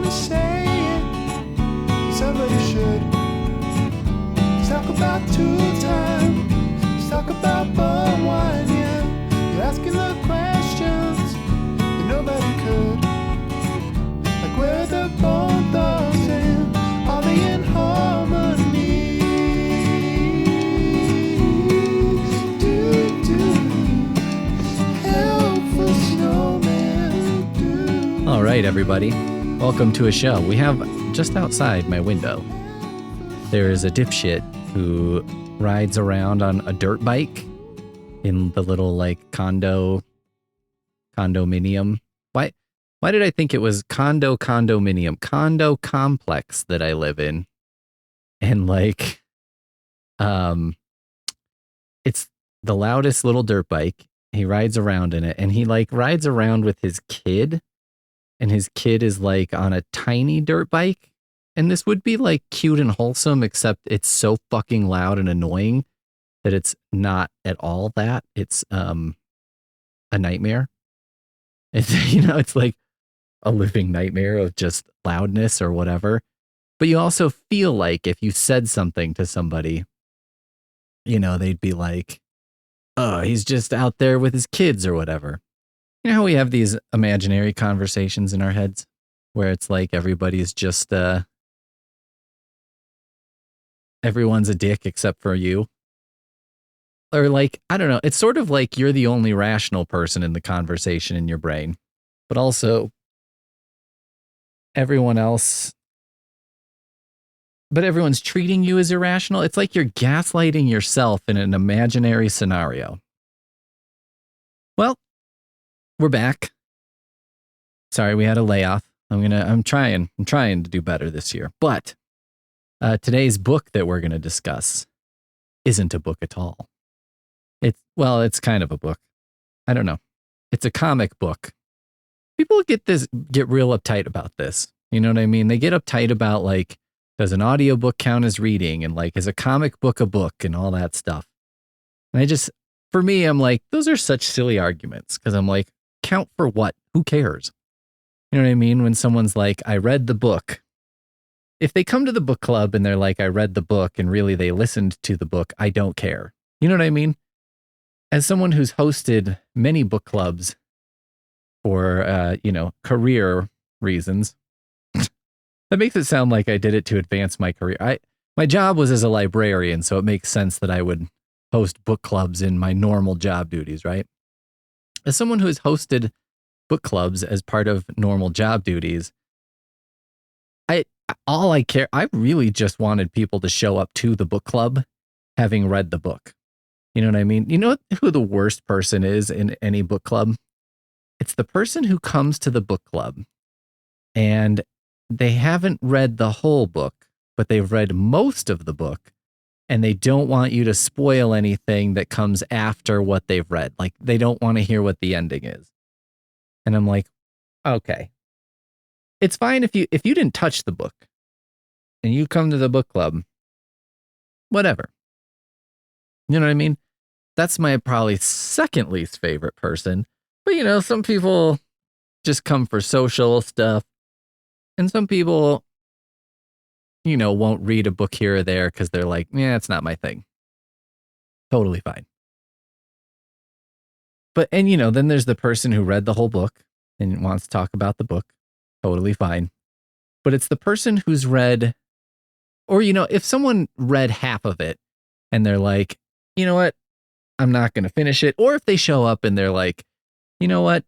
gonna say it. Somebody should. Let's talk about tool time. Let's talk about bum wine, yeah. You're asking the questions that nobody could. Like where are the bone thugs and are they in harmony? Help for Snowman. All right, everybody. Welcome to a show. We have just outside my window, there is a dipshit who rides around on a dirt bike in the little like condominium. Why did I think it was condominium? Condo complex that I live in. And like, it's the loudest little dirt bike. He rides around in it and he like rides around with his kid. And his kid is like on a tiny dirt bike. And this would be like cute and wholesome, except it's so fucking loud and annoying that it's not at all that. It's a nightmare. It's, it's like a living nightmare of just loudness or whatever. But you also feel like if you said something to somebody, they'd be like, oh, he's just out there with his kids or whatever. You know how we have these imaginary conversations in our heads where it's like everybody's just, everyone's a dick except for you? Or like, I don't know, it's sort of like you're the only rational person in the conversation in your brain, but also everyone's treating you as irrational. It's like you're gaslighting yourself in an imaginary scenario. Well, we're back. Sorry, we had a layoff. I'm trying to do better this year. But today's book that we're going to discuss isn't a book at all. It's kind of a book. I don't know. It's a comic book. People get real uptight about this. You know what I mean? They get uptight about like, does an audiobook count as reading? And like, is a comic book a book and all that stuff? And for me, I'm like, those are such silly arguments because I'm like, count for what? Who cares? You know what I mean? When someone's like, I read the book. If they come to the book club and they're like, I read the book and really they listened to the book, I don't care. You know what I mean? As someone who's hosted many book clubs for, career reasons, that makes it sound like I did it to advance my career. My job was as a librarian, so it makes sense that I would host book clubs in my normal job duties, right? As someone who has hosted book clubs as part of normal job duties, I really just wanted people to show up to the book club having read the book. You know what I mean? You know who the worst person is in any book club? It's the person who comes to the book club and they haven't read the whole book, but they've read most of the book. And they don't want you to spoil anything that comes after what they've read. Like, they don't want to hear what the ending is. And I'm like, okay. It's fine if you didn't touch the book and you come to the book club, whatever. You know what I mean? That's my probably second least favorite person. But, some people just come for social stuff. And some people won't read a book here or there because they're like, yeah, it's not my thing. Totally fine. But, then there's the person who read the whole book and wants to talk about the book. Totally fine. But it's the person who's read, or, if someone read half of it and they're like, you know what, I'm not going to finish it. Or if they show up and they're like, you know what,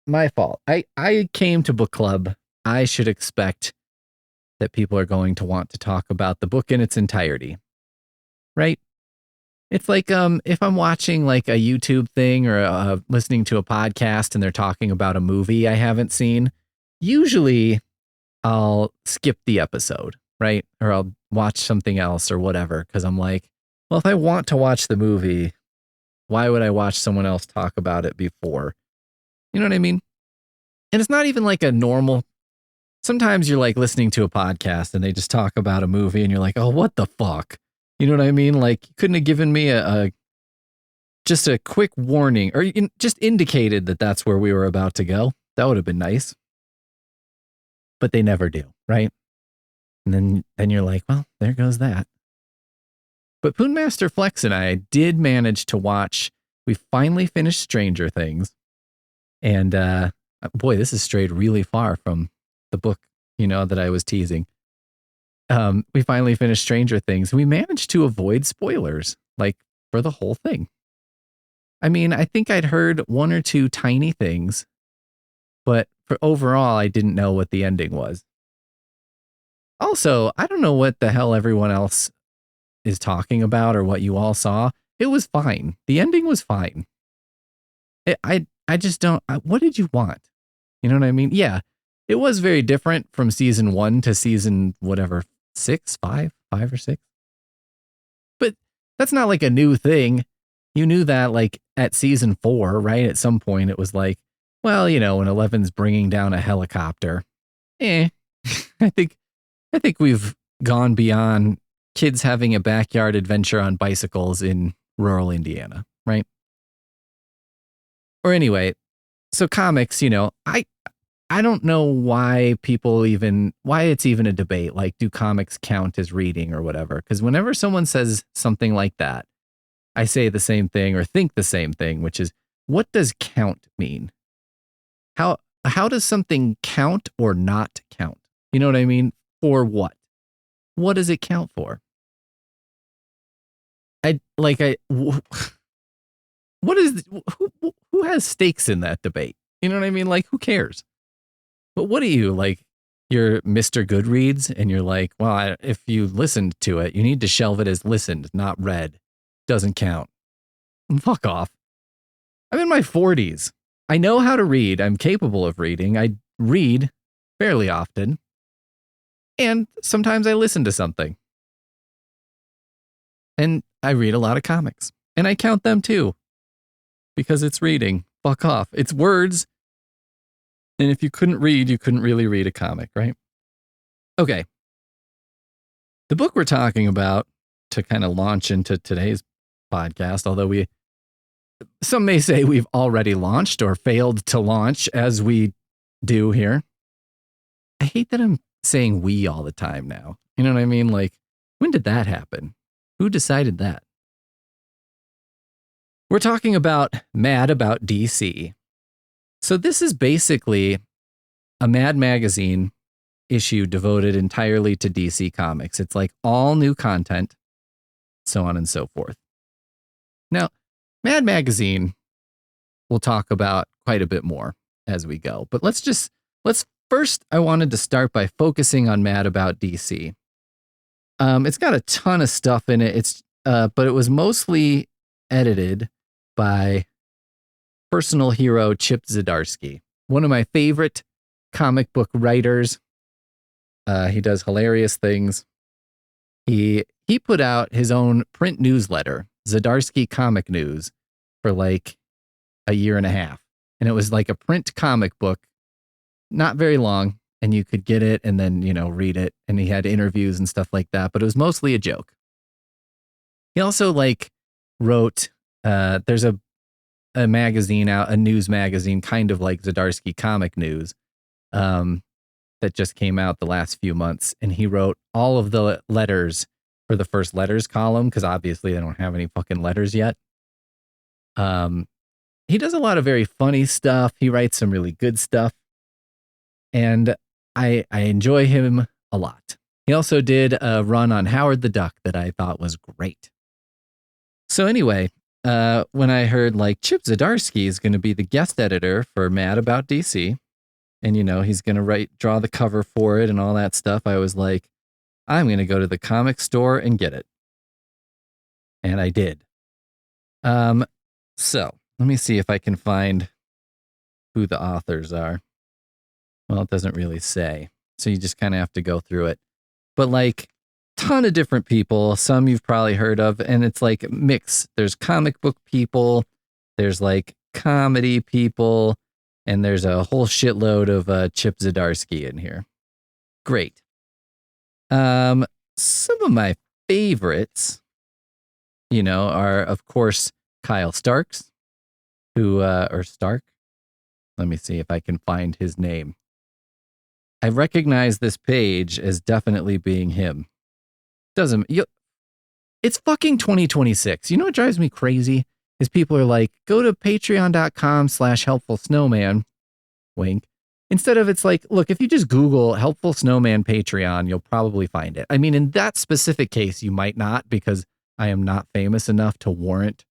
my fault. I came to book club. I should expect that people are going to want to talk about the book in its entirety, right? It's like if I'm watching like a YouTube thing or listening to a podcast and they're talking about a movie I haven't seen, usually I'll skip the episode, right? Or I'll watch something else or whatever because I'm like, well, if I want to watch the movie, why would I watch someone else talk about it before? You know what I mean? And it's not even like a normal. Sometimes you're like listening to a podcast and they just talk about a movie and you're like, oh, what the fuck? You know what I mean? Like, you couldn't have given me just a quick warning or just indicated that that's where we were about to go. That would have been nice. but they never do, right? And then you're like, well, there goes that. But Poonmaster Flex and I did manage to watch. We finally finished Stranger Things. And boy, this has strayed really far from the book, that I was teasing. We finally finished Stranger Things. We managed to avoid spoilers, like for the whole thing. I mean, I think I'd heard one or two tiny things, but for overall, I didn't know what the ending was. Also, I don't know what the hell everyone else is talking about or what you all saw. It was fine. The ending was fine. I just don't. What did you want? You know what I mean? Yeah, it was very different from season 1 to season whatever, 5 or 6. But that's not like a new thing. You knew that like at season 4, right? At some point, it was like, well, when Eleven's bringing down a helicopter, I think we've gone beyond kids having a backyard adventure on bicycles in rural Indiana, right? Or anyway, so comics, I don't know why it's even a debate. Like, do comics count as reading or whatever? Because whenever someone says something like that, I say the same thing or think the same thing, which is, what does count mean? How does something count or not count? You know what I mean? For what? What does it count for? What is, who has stakes in that debate? You know what I mean? Like, who cares? But what are you, like, you're Mr. Goodreads and you're like, well, if you listened to it, you need to shelve it as listened, not read. Doesn't count. Fuck off. I'm in my 40s. I know how to read. I'm capable of reading. I read fairly often. And sometimes I listen to something. And I read a lot of comics. And I count them too. Because it's reading. Fuck off. It's words. And if you couldn't read, you couldn't really read a comic, right? Okay. The book we're talking about, to kind of launch into today's podcast, although some may say we've already launched or failed to launch, as we do here. I hate that I'm saying we all the time now. You know what I mean? Like, when did that happen? Who decided that? We're talking about Mad About DC. So this is basically a Mad Magazine issue devoted entirely to DC Comics. It's like all new content, so on and so forth. Now, Mad Magazine we'll talk about quite a bit more as we go. But let's first, I wanted to start by focusing on Mad About DC. It's got a ton of stuff in it. But it was mostly edited by personal hero Chip Zdarsky, one of my favorite comic book writers. He does hilarious things. He put out his own print newsletter, Zdarsky Comic News, for like a year and a half. And it was like a print comic book, not very long, and you could get it and then, read it. And he had interviews and stuff like that, but it was mostly a joke. He also wrote, there's a magazine out, a news magazine, kind of like Zdarsky Comic News, that just came out the last few months. And he wrote all of the letters for the first letters column, because obviously they don't have any fucking letters yet. He does a lot of very funny stuff. He writes some really good stuff. And I enjoy him a lot. He also did a run on Howard the Duck that I thought was great. So anyway, when I heard Chip Zdarsky is going to be the guest editor for Mad About DC, and he's going to draw the cover for it and all that stuff, I was like, I'm going to go to the comic store and get it. And I did. So let me see if I can find who the authors are. Well, it doesn't really say. So you just kind of have to go through it. But ton of different people, some you've probably heard of, and it's mix. There's comic book people, there's comedy people, and there's a whole shitload of Chip Zdarsky in here. Great. Some of my favorites, are of course Kyle Starks, or Stark. Let me see if I can find his name. I recognize this page as definitely being him. It's fucking 2026. You know what drives me crazy is people are like, go to patreon.com/helpful snowman. Wink. Instead of it's like, look, if you just Google helpful snowman Patreon, you'll probably find it. I mean, in that specific case, you might not, because I am not famous enough to warrant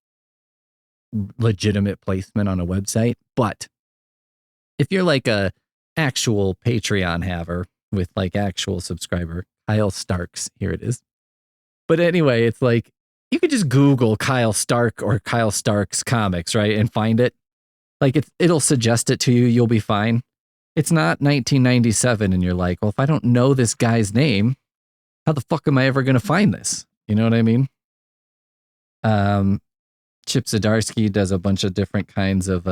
legitimate placement on a website. But if you're like a actual Patreon haver with like actual subscriber, Kyle Starks, here it is. But anyway, it's like, you could just Google Kyle Stark or Kyle Starks comics, right? And find it. Like it'll suggest it to you. You'll be fine. It's not 1997 and you're like, well, if I don't know this guy's name, how the fuck am I ever going to find this? You know what I mean? Chip Zdarsky does a bunch of different kinds of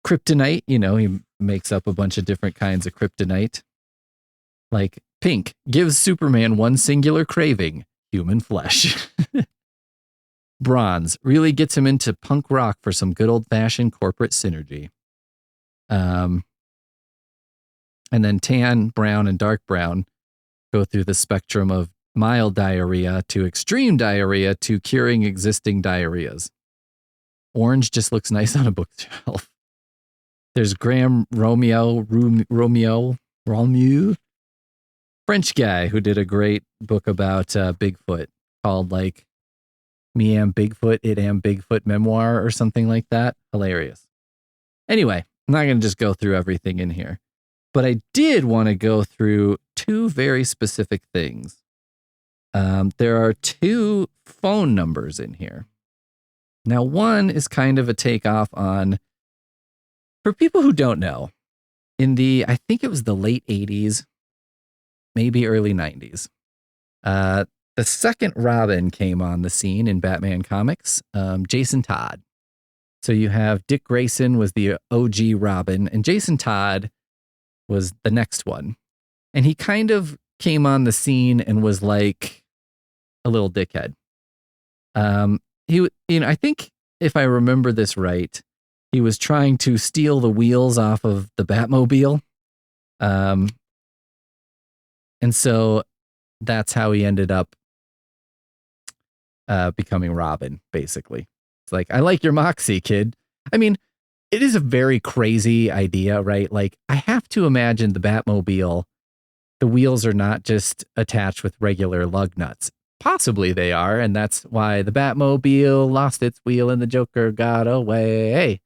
kryptonite. You know, he makes up a bunch of different kinds of kryptonite. Like pink gives Superman one singular craving, human flesh. Bronze really gets him into punk rock for some good old-fashioned corporate synergy. And then tan, brown, and dark brown go through the spectrum of mild diarrhea to extreme diarrhea to curing existing diarrheas. Orange just looks nice on a bookshelf. There's Graham Romeo, French guy who did a great book about Bigfoot called like Me Am Bigfoot, It Am Bigfoot Memoir or something like that. Hilarious. Anyway, I'm not going to just go through everything in here, but I did want to go through two very specific things. There are two phone numbers in here. Now, one is kind of a takeoff on, for people who don't know, I think it was the late 80s, maybe early 90s. The second Robin came on the scene in Batman comics, Jason Todd. So you have Dick Grayson was the OG Robin, and Jason Todd was the next one. And he kind of came on the scene and was like a little dickhead. I think if I remember this right, he was trying to steal the wheels off of the Batmobile. And so that's how he ended up becoming Robin, basically. It's like, I like your moxie, kid. I mean, it is a very crazy idea, right? Like, I have to imagine the Batmobile, the wheels are not just attached with regular lug nuts. Possibly they are, and that's why the Batmobile lost its wheel and the Joker got away.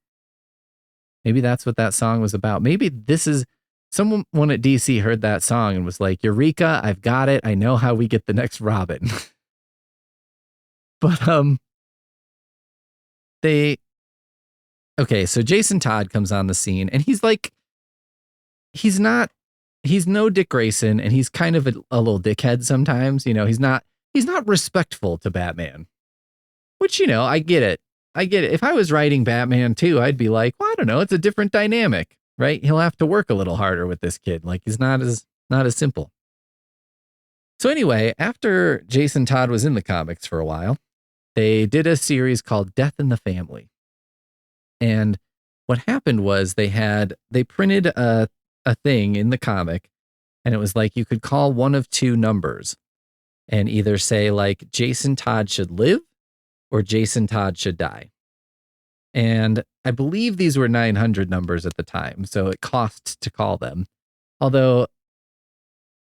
Maybe that's what that song was about. Maybe this is, someone at DC heard that song and was like, Eureka, I've got it. I know how we get the next Robin. But, so Jason Todd comes on the scene and he's like, he's no Dick Grayson, and he's kind of a little dickhead sometimes. You know, he's not respectful to Batman, which, you know, I get it. If I was writing Batman too, I'd be like, well, I don't know. It's a different dynamic, right? He'll have to work a little harder with this kid. Like, he's not as simple. So anyway, after Jason Todd was in the comics for a while, they did a series called Death in the Family. And what happened was they printed a thing in the comic, and it was like you could call one of two numbers and either say like Jason Todd should live or Jason Todd should die. And I believe these were 900 numbers at the time, so it cost to call them. Although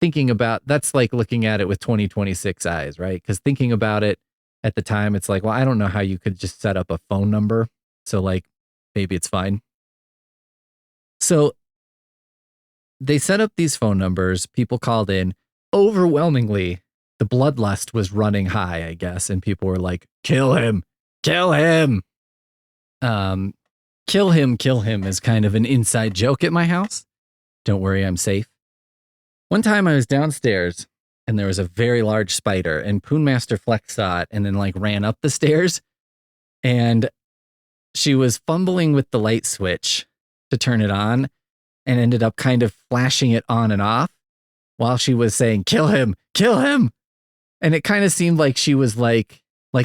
thinking about, that's like looking at it with 2026 eyes, right? Because thinking about it at the time, it's like, well, I don't know how you could just set up a phone number. So like, maybe it's fine. So they set up these phone numbers. People called in. Overwhelmingly, the bloodlust was running high, I guess. And people were like, kill him, kill him. Kill him is kind of an inside joke at my house. Don't worry, I'm safe. One time I was downstairs and there was a very large spider, and Poonmaster Flex saw it and then like ran up the stairs, and she was fumbling with the light switch to turn it on and ended up kind of flashing it on and off while she was saying, kill him, kill him. And it kind of seemed like she was like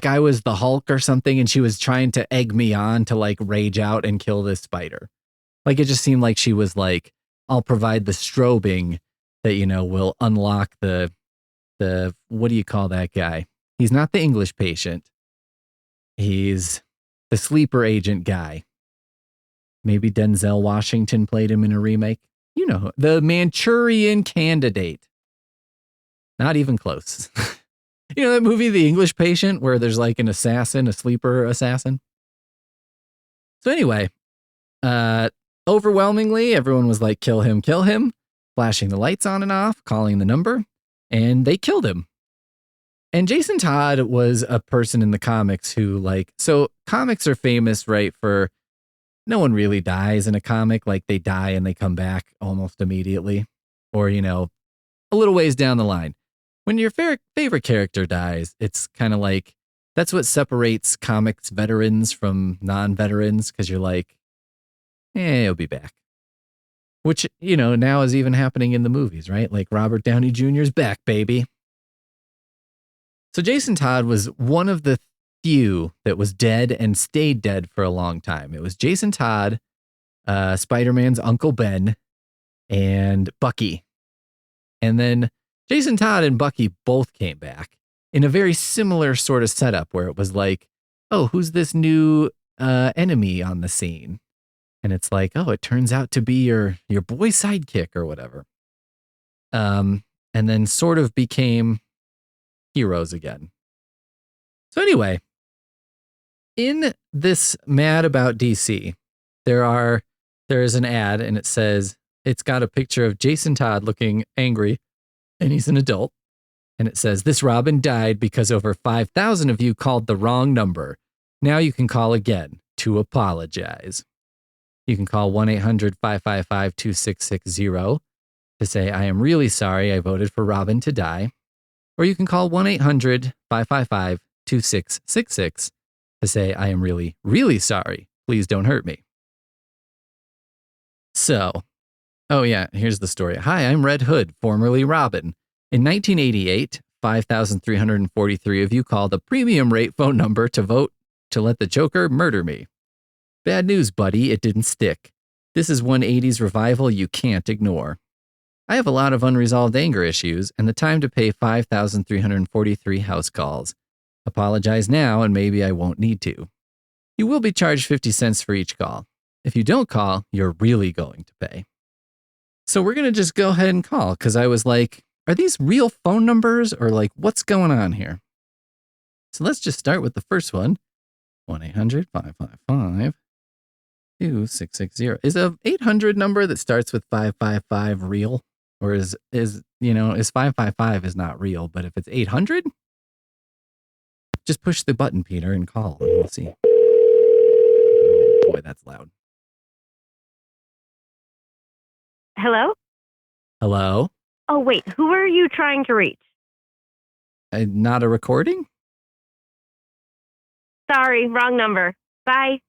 I was the Hulk or something, and she was trying to egg me on to like rage out and kill this spider. Like, it just seemed like she was like I'll provide the strobing that, will unlock the what do you call that guy? He's not the English patient. He's the sleeper agent guy. Maybe Denzel Washington played him in a remake. The Manchurian Candidate. Not even close. That movie, The English Patient, where there's like an assassin, a sleeper assassin? So anyway, overwhelmingly, everyone was like, kill him, flashing the lights on and off, calling the number, and they killed him. And Jason Todd was a person in the comics who so comics are famous, right, for no one really dies in a comic. Like they die and they come back almost immediately, or, a little ways down the line. When your favorite character dies, it's kind of like, that's what separates comics veterans from non-veterans, because you're like, he'll be back. Which, now is even happening in the movies, right? Like Robert Downey Jr.'s back, baby. So Jason Todd was one of the few that was dead and stayed dead for a long time. It was Jason Todd, Spider-Man's Uncle Ben, and Bucky. And then Jason Todd and Bucky both came back in a very similar sort of setup where it was like, oh, who's this new enemy on the scene? And it's like, oh, it turns out to be your boy sidekick or whatever. And then sort of became heroes again. So anyway, in this Mad About DC, there is an ad, and it says, it's got a picture of Jason Todd looking angry, and he's an adult. And it says, this Robin died because over 5,000 of you called the wrong number. Now you can call again to apologize. You can call 1-800-555-2660 to say, I am really sorry I voted for Robin to die. Or you can call 1-800-555-2666 to say, I am really, really sorry. Please don't hurt me. So, oh yeah, here's the story. Hi, I'm Red Hood, formerly Robin. In 1988, 5,343 of you called a premium rate phone number to vote to let the Joker murder me. Bad news, buddy, it didn't stick. This is one 80s revival you can't ignore. I have a lot of unresolved anger issues and the time to pay 5,343 house calls. Apologize now and maybe I won't need to. You will be charged 50 cents for each call. If you don't call, you're really going to pay. So we're going to just go ahead and call, because I was like, are these real phone numbers or like what's going on here? So let's just start with the first one. 1-800-555-2660. Is a 800 number that starts with 555 real? Or is 555 is not real, but if it's 800, just push the button, Peter, and call, and we'll see. Oh, boy, that's loud. Hello? Hello? Oh, wait, who are you trying to reach? Not a recording? Sorry, wrong number. Bye.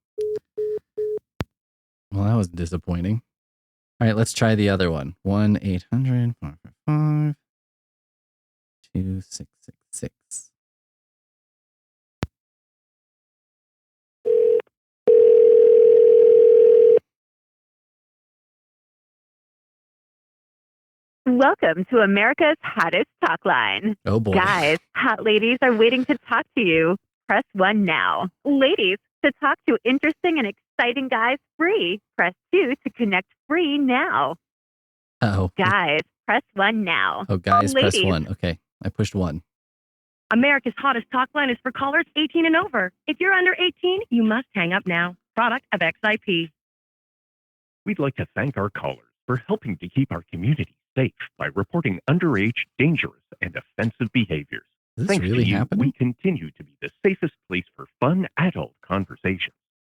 Well, that was disappointing. All right, let's try the other one. 1-800-555-2666. Welcome to America's hottest talk line. Oh, boy. Guys, hot ladies are waiting to talk to you. Press 1 now. Ladies, to talk to interesting and exciting guys free. Press 2 to connect free now. Uh-oh. Guys, press 1 now. Oh, guys, press Ladies. 1. Okay, I pushed 1. America's hottest talk line is for callers 18 and over. If you're under 18, you must hang up now. Product of XIP. We'd like to thank our callers for helping to keep our community safe by reporting underage, dangerous, and offensive behaviors. Is this Thanks really to you, happening? we continue to be the safest place for fun adult conversations.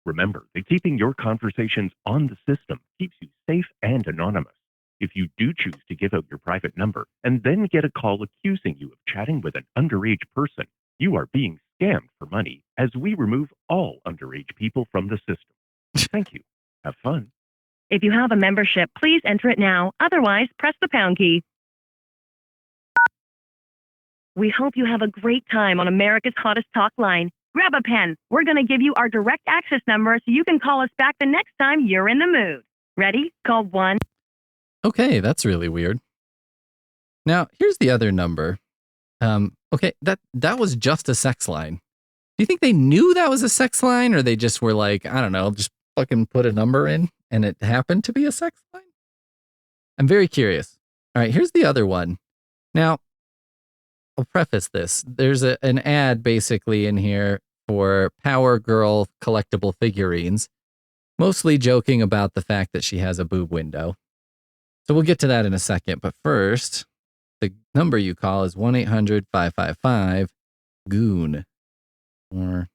Remember that keeping your conversations on the system keeps you safe and anonymous. If you do choose to give out your private number and then get a call accusing you of chatting with an underage person, you are being scammed for money as we remove all underage people from the system. Thank you. Have fun. If you have a membership, please enter it now. Otherwise, press the pound key. We hope you have a great time on America's hottest talk line. Grab a pen. We're going to give you our direct access number so you can call us back the next time you're in the mood. Ready? Call 1. Okay, that's really weird. Now, here's the other number. Okay, that was just a sex line. Do you think they knew that was a sex line, or they just were like, I don't know, just fucking put a number in and it happened to be a sex line? I'm very curious. All right, here's the other one. Now, I'll preface this. There's an ad basically in here for Power Girl collectible figurines, mostly joking about the fact that she has a boob window. So we'll get to that in a second. But first, the number you call is 1-800-555-GOON, or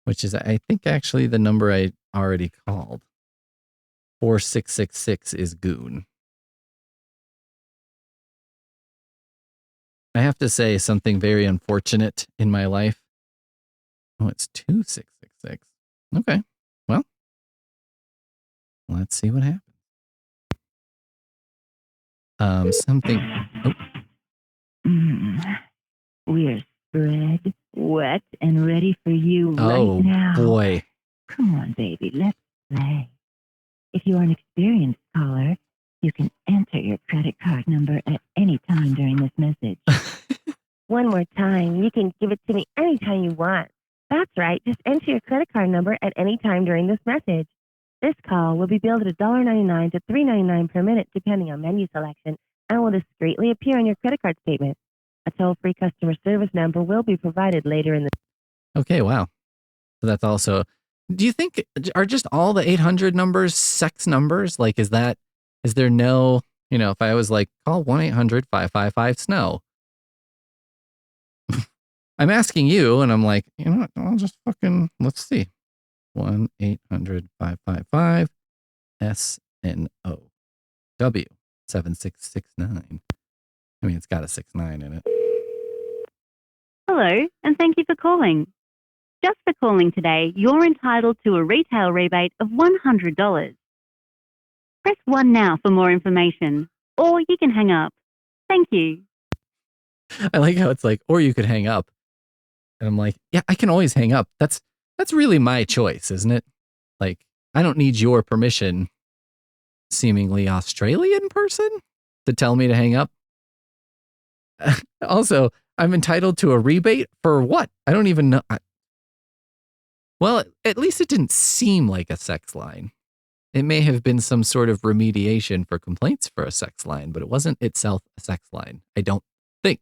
which is, I think, actually the number I already called. 4666 is GOON. I have to say something very unfortunate in my life. Oh, it's 2666. Okay. Well, let's see what happens. Something. Oh. We're spread, wet, and ready for you right now. Oh, boy. Come on, baby, let's play. If you are an experienced caller, you can enter your credit card number at any time during this message. One more time. You can give it to me anytime you want. That's right. Just enter your credit card number at any time during this message. This call will be billed at $1.99 to $3.99 per minute, depending on menu selection, and will discreetly appear on your credit card statement. A toll-free customer service number will be provided later in the... Okay, wow. So that's also... Do you think, are just all the 800 numbers sex numbers? Like, is there no, if I was like, call 1-800-555-SNOW. I'm asking you, and I'm like, you know what, I'll just fucking, let's see. 1-800-555-SNOW. 7669. I mean, it's got a 69 in it. Hello, and thank you for calling. Just for calling today, you're entitled to a retail rebate of $100. Press 1 now for more information, or you can hang up. Thank you. I like how it's like, or you could hang up. And I'm like, yeah, I can always hang up. That's really my choice, isn't it? Like, I don't need your permission, seemingly Australian person, to tell me to hang up. Also, I'm entitled to a rebate for what? I don't even know. Well, at least it didn't seem like a sex line. It may have been some sort of remediation for complaints for a sex line, but it wasn't itself a sex line. I don't think.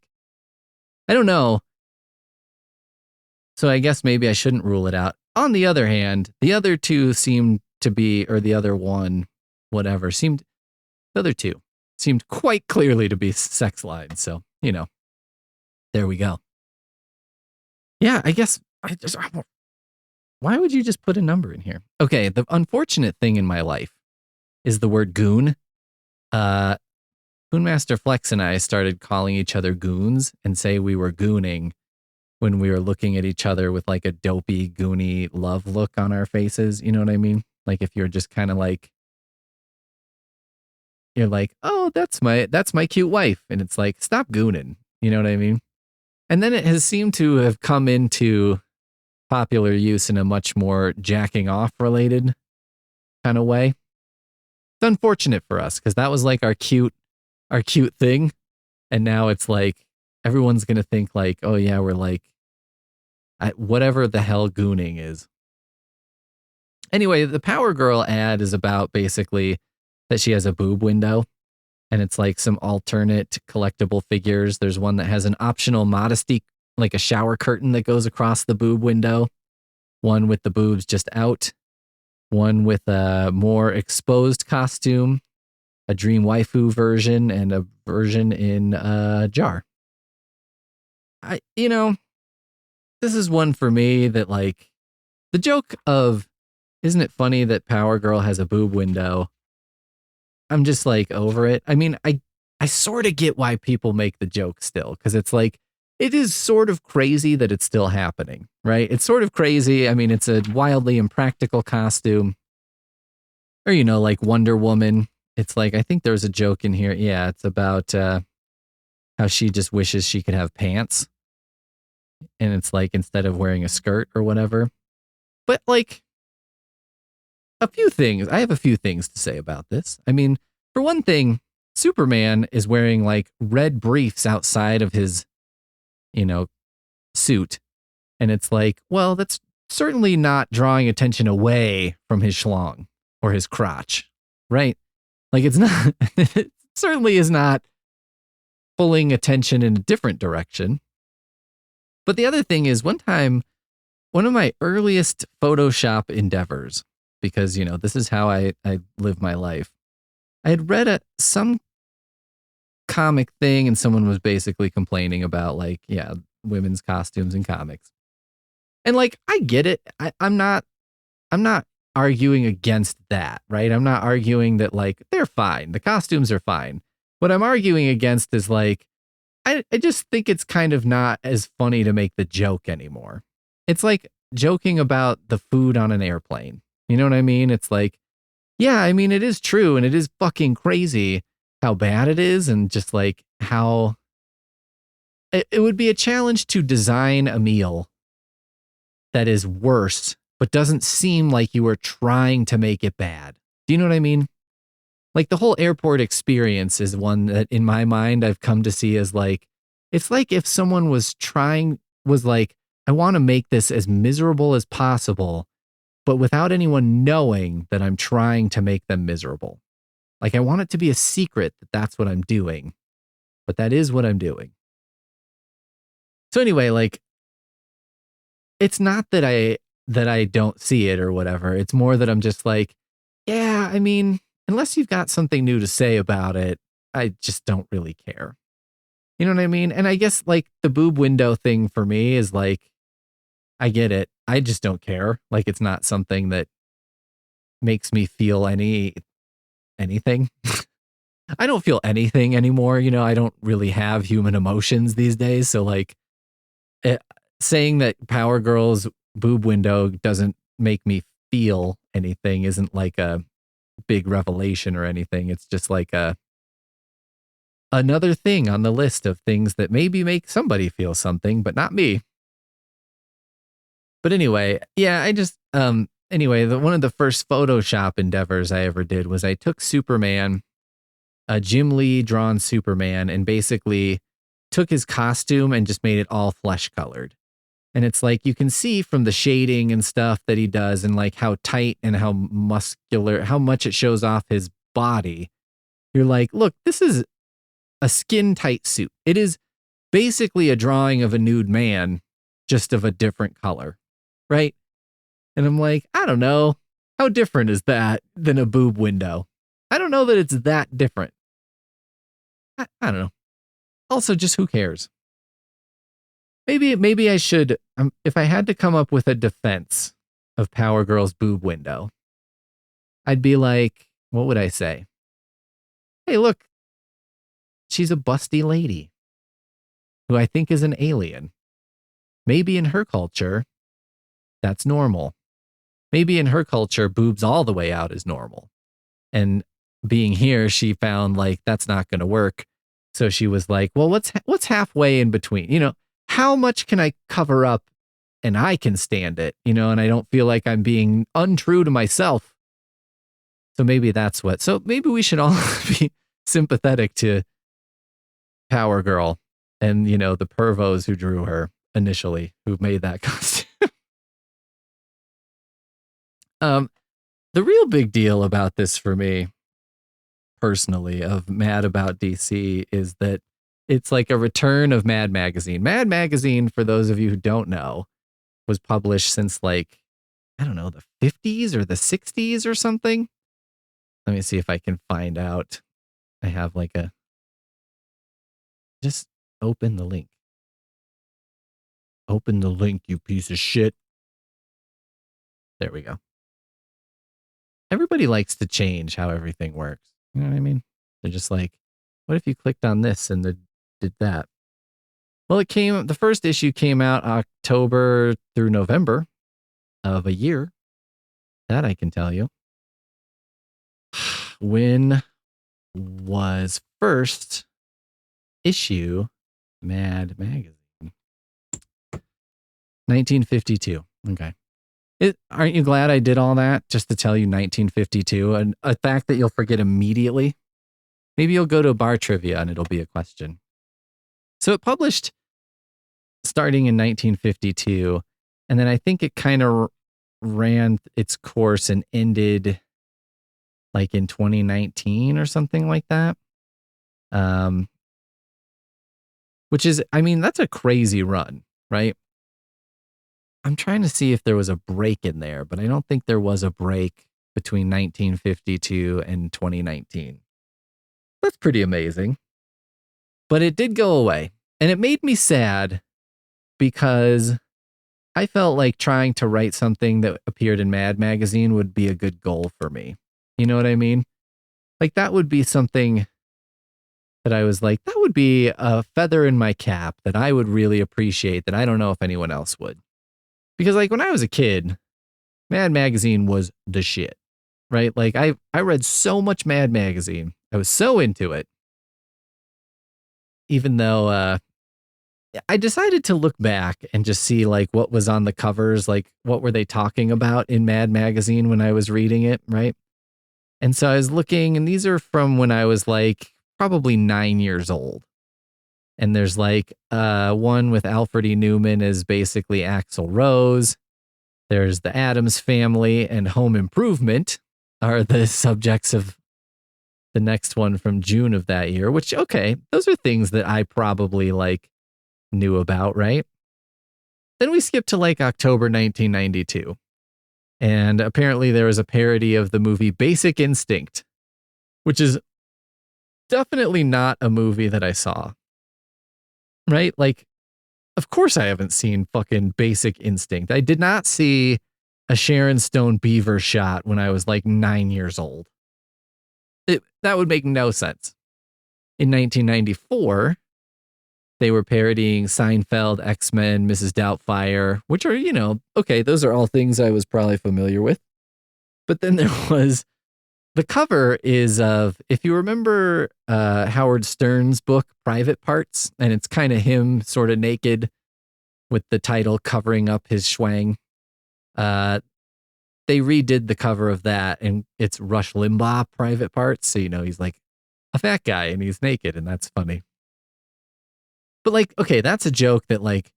I don't know. So I guess maybe I shouldn't rule it out. On the other hand, the other two seemed to be, or the other one, whatever, the other two seemed quite clearly to be sex lines. So, there we go. Yeah, I guess why would you just put a number in here? Okay, the unfortunate thing in my life is the word goon. Goonmaster Flex and I started calling each other goons and say we were gooning when we were looking at each other with like a dopey, goony love look on our faces. You know what I mean? Like if you're just kind of like, you're like, oh, that's my cute wife. And it's like, stop gooning. You know what I mean? And then it has seemed to have come into popular use in a much more jacking off related kind of way. It's unfortunate for us because that was like our cute thing. And now it's like, everyone's going to think like, oh yeah, we're like, whatever the hell gooning is. Anyway, the Power Girl ad is about basically that she has a boob window and it's like some alternate collectible figures. There's one that has an optional modesty, like a shower curtain that goes across the boob window. One with the boobs just out. One with a more exposed costume. A dream waifu version and a version in a jar. This is one for me that like the joke of, isn't it funny that Power Girl has a boob window? I'm just like over it. I mean, I sort of get why people make the joke still, because it's like, it is sort of crazy that it's still happening, right? It's sort of crazy. I mean, it's a wildly impractical costume. Or, like Wonder Woman. It's like, I think there's a joke in here. Yeah, it's about how she just wishes she could have pants. And it's like, instead of wearing a skirt or whatever. But like, I have a few things to say about this. I mean, For one thing, Superman is wearing like red briefs outside of his, suit. And it's like, well, that's certainly not drawing attention away from his schlong or his crotch, right? Like it's not, it certainly is not pulling attention in a different direction. But the other thing is, one time, one of my earliest Photoshop endeavors, because, this is how I live my life. I had read some comic thing and someone was basically complaining about like, women's costumes in comics. And like, I get it. I'm not arguing against that, right? I'm not arguing that like, they're fine. The costumes are fine. What I'm arguing against is like, I just think it's kind of not as funny to make the joke anymore. It's like joking about the food on an airplane. You know what I mean? It's like, yeah, I mean, it is true. And it is fucking crazy how bad it is. And just like how it would be a challenge to design a meal that is worse, but doesn't seem like you are trying to make it bad. Do you know what I mean? Like the whole airport experience is one that in my mind I've come to see as like, it's like if someone was like, I want to make this as miserable as possible, but without anyone knowing that I'm trying to make them miserable. Like I want it to be a secret that that's what I'm doing, but that is what I'm doing. So anyway, like, it's not that I don't see it or whatever. It's more that I'm just like, yeah, I mean, unless you've got something new to say about it, I just don't really care. You know what I mean? And I guess like the boob window thing for me is like, I get it. I just don't care. Like it's not something that makes me feel anything. I don't feel anything anymore. I don't really have human emotions these days. So like saying that Power Girl's boob window doesn't make me feel anything isn't like a big revelation or anything. It's just like another thing on the list of things that maybe make somebody feel something, but not me. But anyway, yeah, I just, one of the first Photoshop endeavors I ever did was I took Superman, a Jim Lee drawn Superman, and basically took his costume and just made it all flesh colored. And it's like, you can see from the shading and stuff that he does and like how tight and how muscular, how much it shows off his body. You're like, look, this is a skin tight suit. It is basically a drawing of a nude man, just of a different color. Right. And I'm like, I don't know. How different is that than a boob window? I don't know that it's that different. I don't know. Also, just who cares? Maybe I should, if I had to come up with a defense of Power Girl's boob window, I'd be like, what would I say? Hey, look, she's a busty lady who I think is an alien. Maybe in her culture, that's normal. Maybe in her culture, boobs all the way out is normal. And being here, she found like, that's not going to work. So she was like, well, what's halfway in between? How much can I cover up and I can stand it, and I don't feel like I'm being untrue to myself. So maybe that's so maybe we should all be sympathetic to Power Girl and, the pervos who drew her initially, who made that costume. The real big deal about this for me, personally, of Mad About DC is that it's like a return of Mad Magazine. Mad Magazine, for those of you who don't know, was published since like, I don't know, the 50s or the 60s or something. Let me see if I can find out. I have like just open the link. Open the link, you piece of shit. There we go. Everybody likes to change how everything works. You know what I mean? They're just like, what if you clicked on this and did that? Well, the first issue came out October through November of a year. That I can tell you. When was first issue Mad Magazine? 1952. Okay. Aren't you glad I did all that just to tell you 1952? And a fact that you'll forget immediately Maybe you'll go to bar trivia and it'll be a question. So it published starting in 1952, and then I think it kind of ran its course and ended like in 2019 or something like that. Which is, I mean, that's a crazy run, right? I'm trying to see if there was a break in there, but I don't think there was a break between 1952 and 2019. That's pretty amazing. But it did go away, and it made me sad because I felt like trying to write something that appeared in Mad Magazine would be a good goal for me. You know what I mean? Like that would be something that I was like, that would be a feather in my cap that I would really appreciate that I don't know if anyone else would. Because like when I was a kid, Mad Magazine was the shit, right? Like I read so much Mad Magazine. I was so into it. Even though I decided to look back and just see like what was on the covers, like what were they talking about in Mad Magazine when I was reading it, right? And so I was looking, and these are from when I was like probably 9 years old. And there's like one with Alfred E. Newman as basically Axl Rose. There's the Addams Family and Home Improvement are the subjects of the next one from June of that year, which, okay, those are things that I probably like knew about, right? Then we skip to like October 1992. And apparently there was a parody of the movie Basic Instinct, which is definitely not a movie that I saw. Right? Like, of course I haven't seen fucking Basic Instinct. I did not see a Sharon Stone beaver shot when I was like 9 years old. That would make no sense. In 1994, they were parodying Seinfeld, X-Men, Mrs. Doubtfire, which are, you know, okay, those are all things I was probably familiar with. But then there was, the cover is of, if you remember Howard Stern's book, Private Parts, and it's kind of him sort of naked with the title covering up his schwang. They redid the cover of that, and it's Rush Limbaugh Private Parts. So, you know, he's like a fat guy and he's naked, and that's funny. But like, okay, that's a joke that like,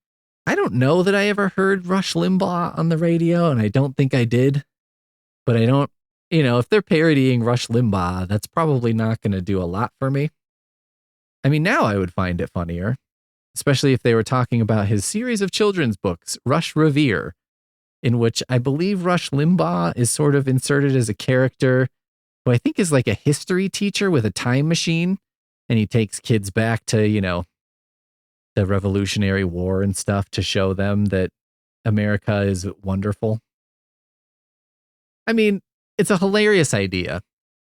I don't know that I ever heard Rush Limbaugh on the radio, and I don't think I did. But I don't, you know, if they're parodying Rush Limbaugh, that's probably not going to do a lot for me. I mean, now I would find it funnier, especially if they were talking about his series of children's books, Rush Revere, in which I believe Rush Limbaugh is sort of inserted as a character who I think is like a history teacher with a time machine, and he takes kids back to, you know, the Revolutionary War and stuff to show them that America is wonderful. I mean, it's a hilarious idea.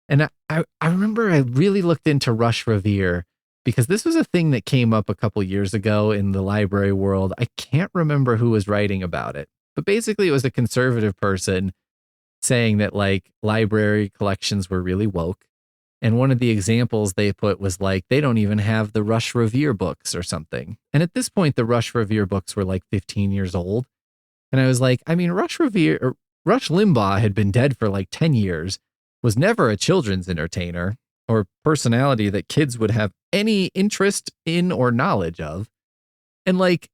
And I remember I really looked into Rush Revere because this was a thing that came up a couple years ago in the library world. I can't remember who was writing about it, but basically it was a conservative person saying that like library collections were really woke. And one of the examples they put was like, they don't even have the Rush Revere books or something. And at this point, the Rush Revere books were like 15 years old. And I was like, I mean, Rush Limbaugh had been dead for like 10 years, was never a children's entertainer or personality that kids would have any interest in or knowledge of. And like,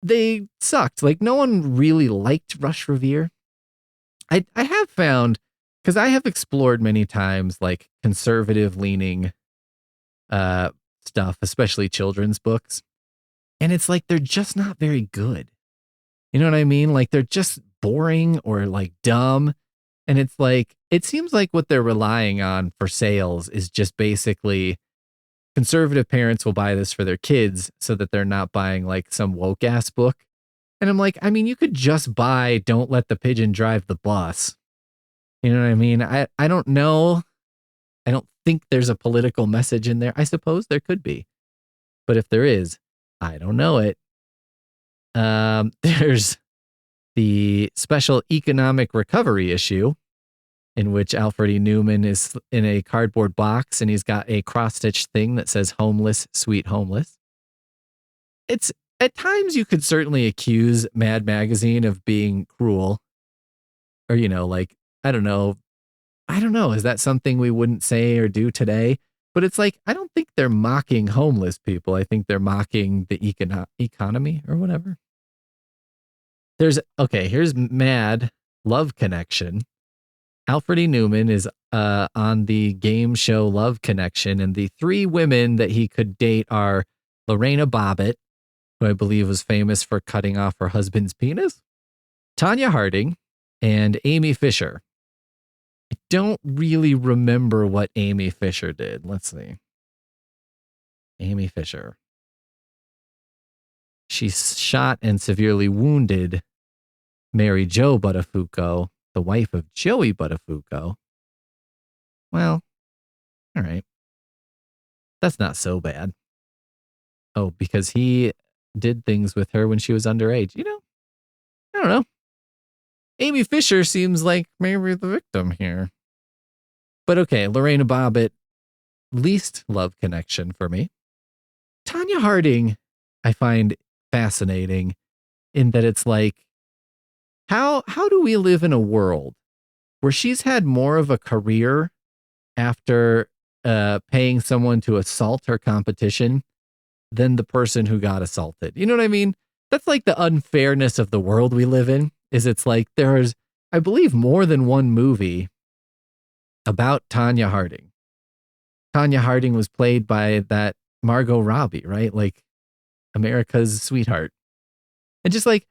they sucked. Like, no one really liked Rush Revere. I have found, because I have explored many times like conservative leaning stuff, especially children's books. And it's like, they're just not very good. You know what I mean? Like they're just boring or like dumb. And it's like, it seems like what they're relying on for sales is just basically conservative parents will buy this for their kids so that they're not buying like some woke ass book. And I'm like, I mean, you could just buy Don't Let the Pigeon Drive the Bus. You know what I mean? I don't know. I don't think there's a political message in there. I suppose there could be. But if there is, I don't know it. There's the special economic recovery issue in which Alfred E. Newman is in a cardboard box and he's got a cross-stitched thing that says homeless, sweet homeless. It's at times you could certainly accuse Mad Magazine of being cruel or, you know, like, I don't know. I don't know. Is that something we wouldn't say or do today? But it's like, I don't think they're mocking homeless people. I think they're mocking the economy or whatever. Here's Mad Love Connection. Alfred E. Newman is on the game show Love Connection, and the three women that he could date are Lorena Bobbitt, who I believe was famous for cutting off her husband's penis, Tanya Harding, and Amy Fisher. I don't really remember what Amy Fisher did. Let's see. Amy Fisher. She shot and severely wounded Mary Jo Buttafuoco, the wife of Joey Buttafuoco. Well, all right. That's not so bad. Oh, because he did things with her when she was underage. You know, I don't know. Amy Fisher seems like maybe the victim here. But okay, Lorena Bobbitt, least love connection for me. Tanya Harding, I find fascinating in that it's like, how do we live in a world where she's had more of a career after paying someone to assault her competition than the person who got assaulted? You know what I mean? That's like the unfairness of the world we live in, is it's like there's, I believe, more than one movie about Tanya Harding. Tanya Harding was played by that Margot Robbie, right? Like America's sweetheart. And just like,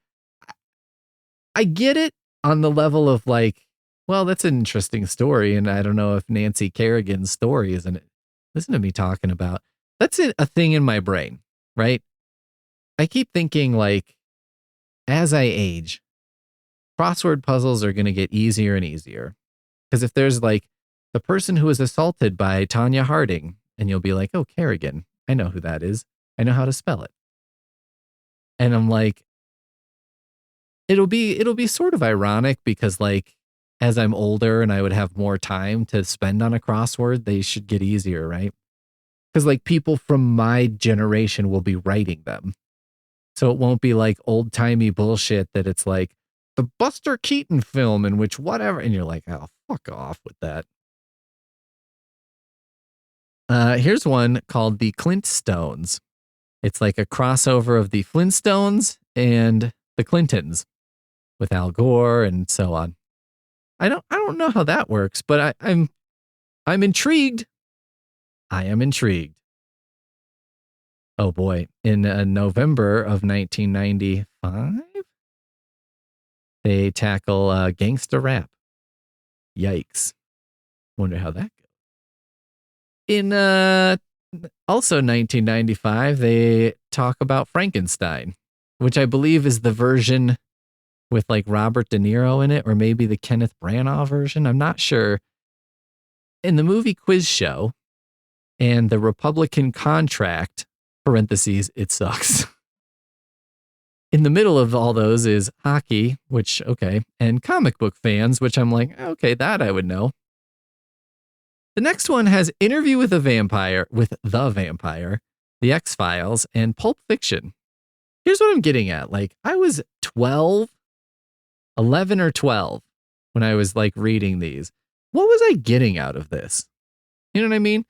I get it on the level of like, well, that's an interesting story. And I don't know if Nancy Kerrigan's story isn't it. Listen to me talking about, that's a thing in my brain, right? I keep thinking like, as I age, crossword puzzles are going to get easier and easier. Because if there's like the person who was assaulted by Tanya Harding, and you'll be like, oh, Kerrigan, I know who that is. I know how to spell it. And I'm like, it'll be sort of ironic because like, as I'm older and I would have more time to spend on a crossword, they should get easier, right? Because like people from my generation will be writing them. So it won't be like old timey bullshit that it's like the Buster Keaton film in which whatever. And you're like, oh, fuck off with that. Here's one called the Clint Stones. It's like a crossover of the Flintstones and the Clintons with Al Gore and so on. I don't know how that works, but I'm intrigued. I am intrigued. Oh boy. In November of 1995, they tackle gangsta rap. Yikes. Wonder how that goes. In also 1995, they talk about Frankenstein, which I believe is the version with like Robert De Niro in it, or maybe the Kenneth Branagh version. I'm not sure. In the movie Quiz Show and the Republican contract, parentheses, it sucks. In the middle of all those is hockey, which, okay, and comic book fans, which I'm like, okay, that I would know. The next one has Interview with the Vampire, The X-Files, and Pulp Fiction. Here's what I'm getting at. Like, I was 11 or 12 when I was like reading these. What was I getting out of this? You know what I mean?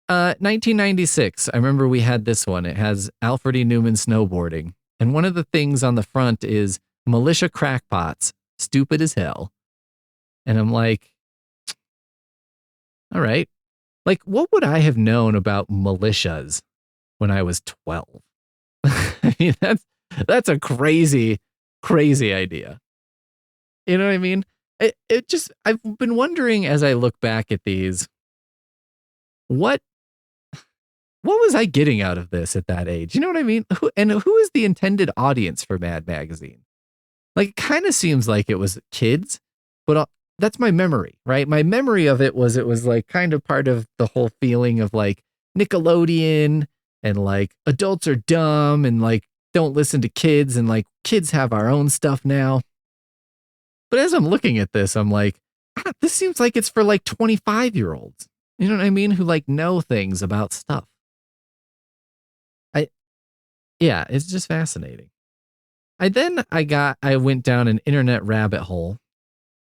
1996, I remember we had this one. It has Alfred E. Newman snowboarding. And one of the things on the front is militia crackpots, stupid as hell. And I'm like, all right. Like, what would I have known about militias when I was 12? I mean, that's a crazy, crazy idea. You know what I mean? It just, I've been wondering as I look back at these, what was I getting out of this at that age? You know what I mean? Who is the intended audience for Mad Magazine? Like, it kind of seems like it was kids, but that's my memory, right? My memory of it was like kind of part of the whole feeling of like Nickelodeon and like adults are dumb and like don't listen to kids and like kids have our own stuff now. But as I'm looking at this, I'm like, this seems like it's for like 25-year-olds. You know what I mean? Who like know things about stuff. Yeah, it's just fascinating. I went down an internet rabbit hole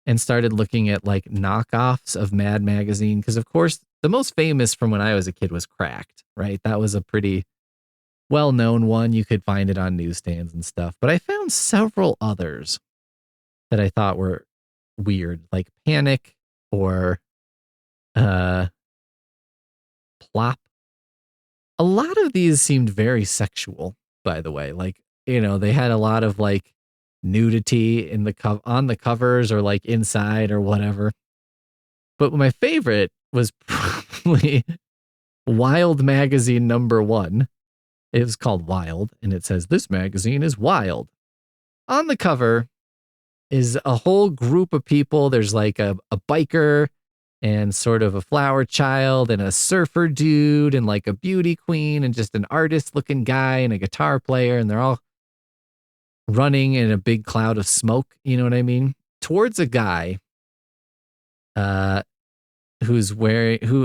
and started looking at like knockoffs of Mad Magazine. Because, of course, the most famous from when I was a kid was Cracked, right? That was a pretty well-known one. You could find it on newsstands and stuff. But I found several others that I thought were weird, like Panic or Plop. A lot of these seemed very sexual, by the way. Like, you know, they had a lot of like nudity in the on the covers or like inside or whatever. But my favorite was probably Wild Magazine #1. It was called Wild, and it says, "This magazine is wild." On the cover is a whole group of people. There's like a biker and sort of a flower child and a surfer dude and like a beauty queen and just an artist looking guy and a guitar player. And they're all running in a big cloud of smoke. You know what I mean? Towards a guy who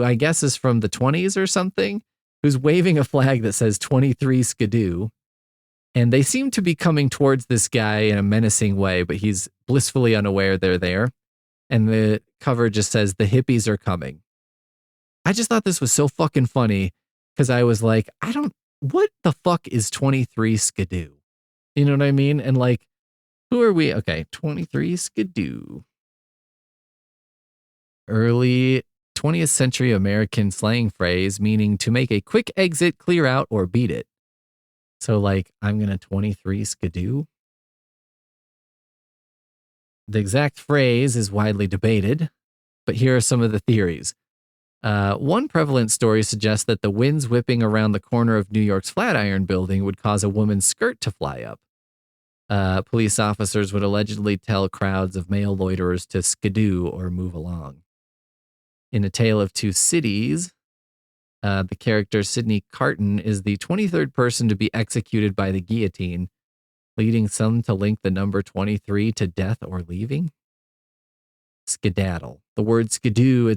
I guess is from the 20s or something, who's waving a flag that says 23 Skidoo. And they seem to be coming towards this guy in a menacing way, but he's blissfully unaware they're there. And the cover just says, "The hippies are coming." I just thought this was so fucking funny because I was like, what the fuck is 23 Skidoo? You know what I mean? And like, who are we? Okay, 23 Skidoo. Early 20th century American slang phrase meaning to make a quick exit, clear out, or beat it. So like, I'm going to 23 Skidoo. The exact phrase is widely debated, but here are some of the theories. One prevalent story suggests that the winds whipping around the corner of New York's Flatiron Building would cause a woman's skirt to fly up. Police officers would allegedly tell crowds of male loiterers to skidoo or move along. In A Tale of Two Cities, the character Sidney Carton is the 23rd person to be executed by the guillotine, leading some to link the number 23 to death or leaving. Skedaddle. The word skidoo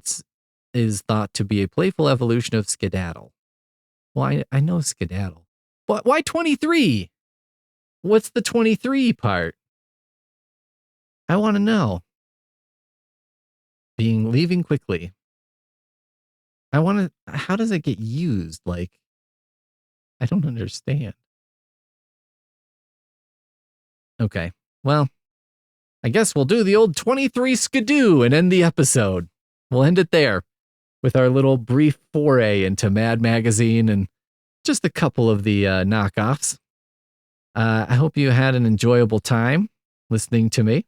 is thought to be a playful evolution of skedaddle. Well, I know skedaddle. But why 23? What's the 23 part? I want to know. Leaving quickly. How does it get used? Like, I don't understand. Okay, well, I guess we'll do the old 23 skidoo and end the episode. We'll end it there with our little brief foray into Mad Magazine and just a couple of the knockoffs. I hope you had an enjoyable time listening to me.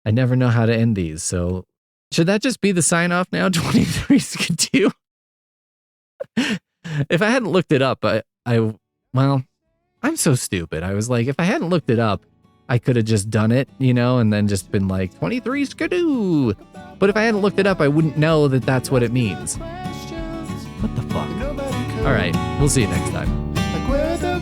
I never know how to end these, so should that just be the sign off now? 23 skidoo? If I hadn't looked it up, well, I'm so stupid. I was like, if I hadn't looked it up, I could have just done it, you know, and then just been like, 23 skidoo. But if I hadn't looked it up, I wouldn't know that that's what it means. What the fuck? All right, we'll see you next time. Like where the